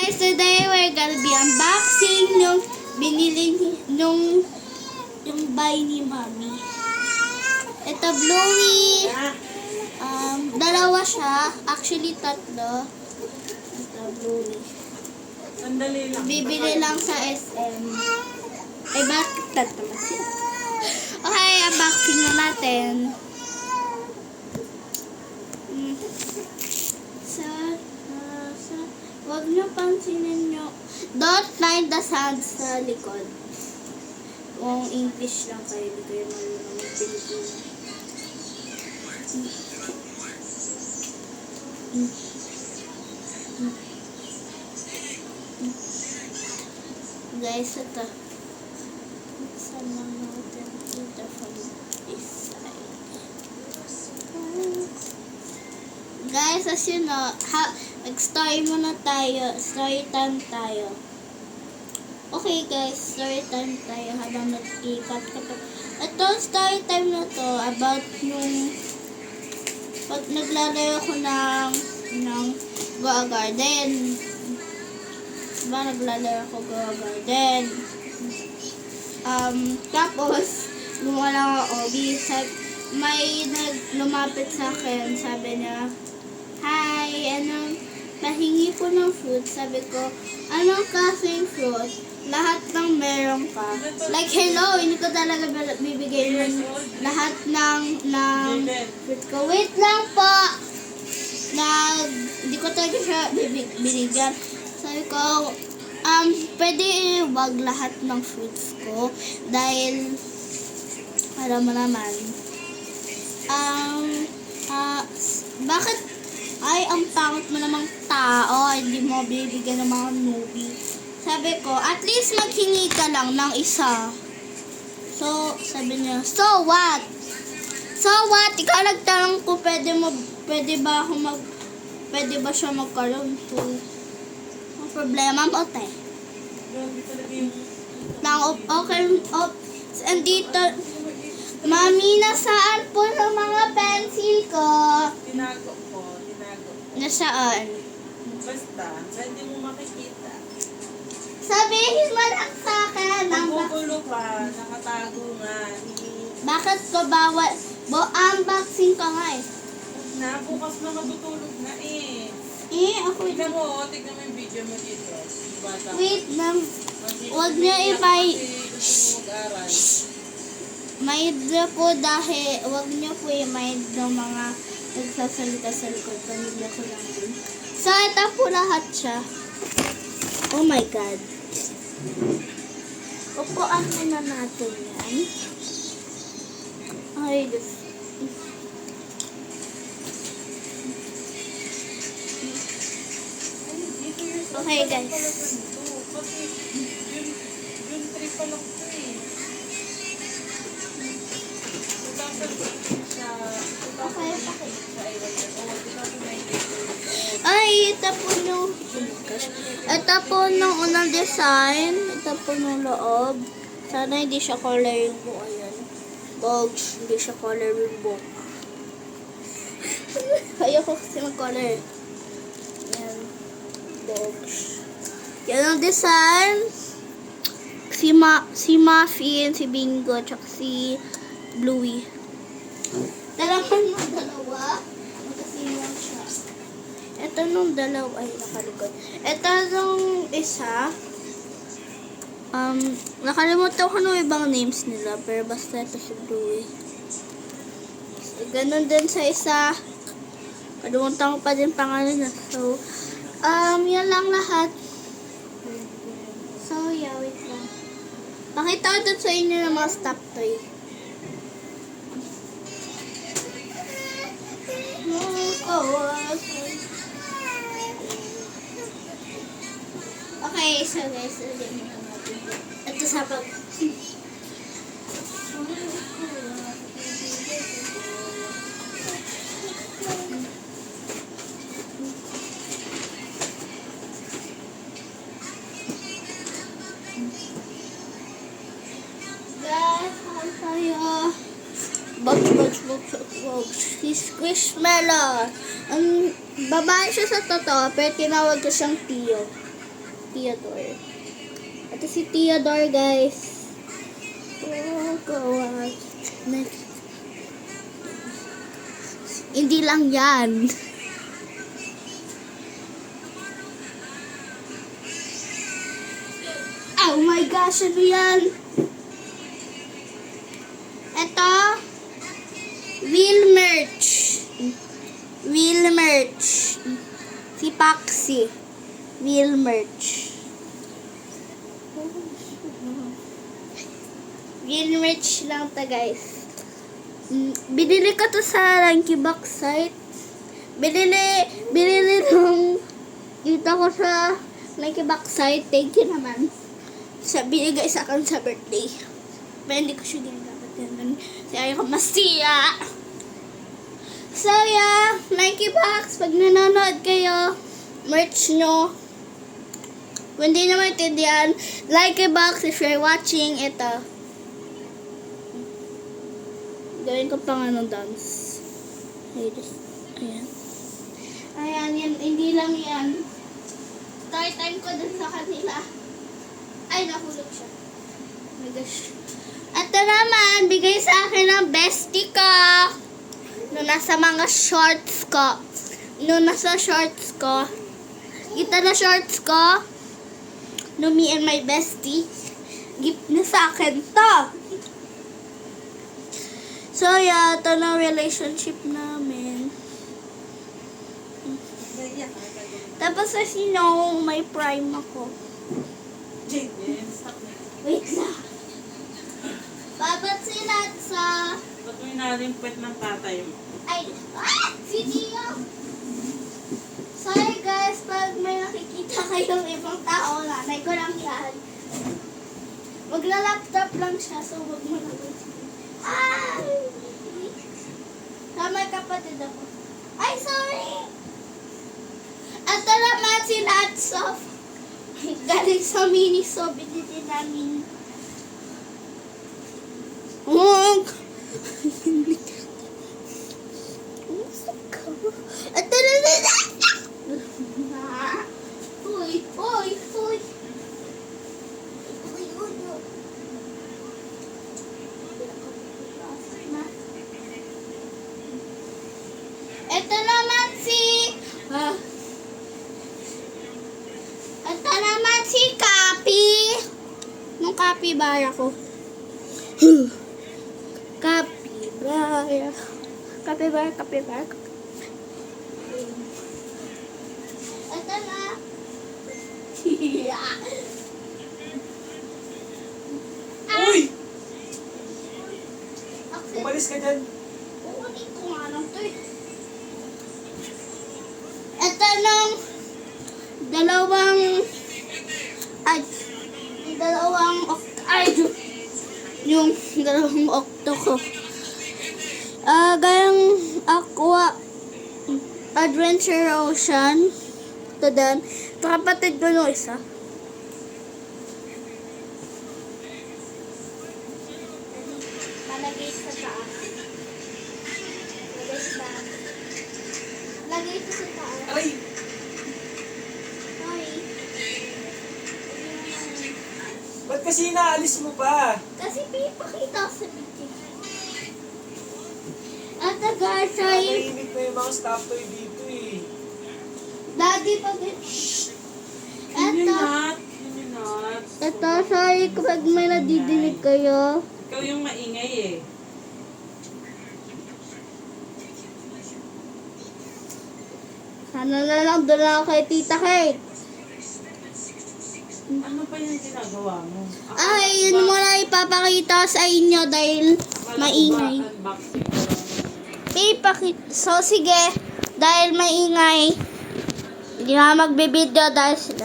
guys, today we're gonna be unboxing yung binili yung buy ni Mami. Ito Bluey. Dalawa siya. Actually, tatlo. Ito Bluey. Sandali lang. Bibili lang sa SM. Ay, bakit tatlo siya? Okay, unboxing na natin. Huwag niyo pansinin nyo. Don't mind the sounds sa likod. Kung English lang kayo, hindi kayo marunong mag-Pilipino. Guys, ito. Saan lang natin dito from this side. Guys, as you know, mag-story muna tayo. Story time tayo. Okay guys, story time tayo habang nag-ikat ka pa. Ito, story time na to about yung pag naglalaro ko ng Go Garden. Diba, naglalaro ko Go Garden. Tapos, gumawa lang ako OB. May lumapit sa akin, sabi niya, "Hi, pahingi ko ng fruit." Sabi ko, "Anong klaseng fruit?" Lahat ng meron ka. Like, hello, hindi ko talaga bibigay ng lahat ng fruit ko. Wait lang po! Hindi ko talaga siya binigyan. Sabi ko, pwede wag lahat ng fruits ko. Dahil, alam mo naman, bakit ang pangit mo namang tao, hindi mo bibigyan ng mga newbie. Sabi ko, at least maghingi ka lang ng isa. So, sabi niya, so what? So what? Ikaw nagtanong ko, pwede ba siya magkaroon? So, ang problema mo, te. Okay, andito, Mami, nasaan po ng mga pencil ko? Tinago ko. Nasaan? Basta, hindi mo makikita. Sabihin mo lang sa akin. Magugulo pa, nakatago nga. Bakit ko bawal? Unboxing ka nga eh. Na, bukas na matutulog na eh. Ako Tignan mo yung video mo dito. Bata. wait lang. Huwag niya ipay. Mag-aral. Mind po dahil, huwag niyo po i-mind ng mga nagsasalita sa likod. Pamilya ko lang din. So, ito po lahat siya. Oh my God. Upuan na natin yan. Ay, Diyos. Okay, guys. Kasi, yun 3 pa lang ito eh. Okay, ay, ito po yung unang design. Ito po yung loob. Sana hindi siya coloring book. Ayan. Bogs, hindi siya coloring book. Ayoko kasi mag-color. Ayan. Bogs. Yan ang design. Si Muffin, si Bingo, tsaka si Bluey. Dalawa. Magkasilang siya. Ito nung dalawa. Ay, nakalikod. Ito nung isa. Nakalimutan ko nung ibang names nila. Pero basta ito si Bluey. So, ganun din sa isa. Kalimutan ko pa din pangalan na. So, yan lang lahat. So, yeah, wait lang. Pakita ko dun sa inyo ng mga stop toy. Okay, so guys, ito sa pag... Guys, tayo. Si Squishmallow. Ang babae siya sa totoo, pero tinawag ko siyang Tio. Theodore. Ito si Theodore, guys. Oh, God. Hindi lang yan. Oh my gosh, ano yan? Ito, Will Merch. Will Merch. Si Paxi. Will Merch. Will Merch lang to, guys. Binili ko to sa Lanky Box site. Binili nung dito ko sa Lanky Box site. Thank you naman. Binigay sa akin sa birthday. Pero hindi ko siya ginagamit yan. Kasi ayaw ko masiya. So yeah, Lanky Box, pag nanonood kayo, merch nyo. Kung hindi naman maintindihan, Lanky Box, if you're watching, ito. Gawin ko pang dance. Ayan. Ayan, yan, hindi lang yan. Story time ko dun sa kanila. Ay, nahulog siya. Oh my gosh. Ito naman, bigay sa akin ng bestie ko. Nung nasa mga shorts ko. Nung nasa shorts ko. Kita na shorts ko. No, me and my bestie. Gift na sa akin to. So, yeah, ito na relationship namin. Tapos, as you know, may prime ako. Wait na. Babat si Natsa. Ba't mo inalimpet ng tatay mo? Ay, si Tio. Sorry guys, pag may nakikita kayong ibang tao, nanay ko lang yan. Magla-laptop lang siya, so huwag mo lang. Ay! May kapatid ako. Ay, sorry! Ito naman si Natsof. Galing sa Miniso, binili namin. Ito na. Uy. Ito naman si Kapi. Nung kapibara ko. Kapibara. Ito na. Uy! Umalis ka dyan. Ulit ko nga lang to eh. Ito nung dalawang okto ko. Gayang Aqua Adventure Ocean. Ito din. Kapatid ko nung isa. Malagay sa taas. Lagay ito sa taas. Aray! Sorry. Ba't kasi inaalis mo pa? Kasi pinapakita ko sa video. At guys, Nakainit na yung mga stop toy dito eh. Daddy, shh. Ito, sorry kapag may nadidinig kayo. Ikaw yung maingay eh. Sana na lang doon ako kay Tita Kate. Ano pa yung ginagawa mo? Ay, yun muna ipapakita sa inyo dahil maingay. So, sige. Dahil maingay, hindi na magbibideo dahil sila.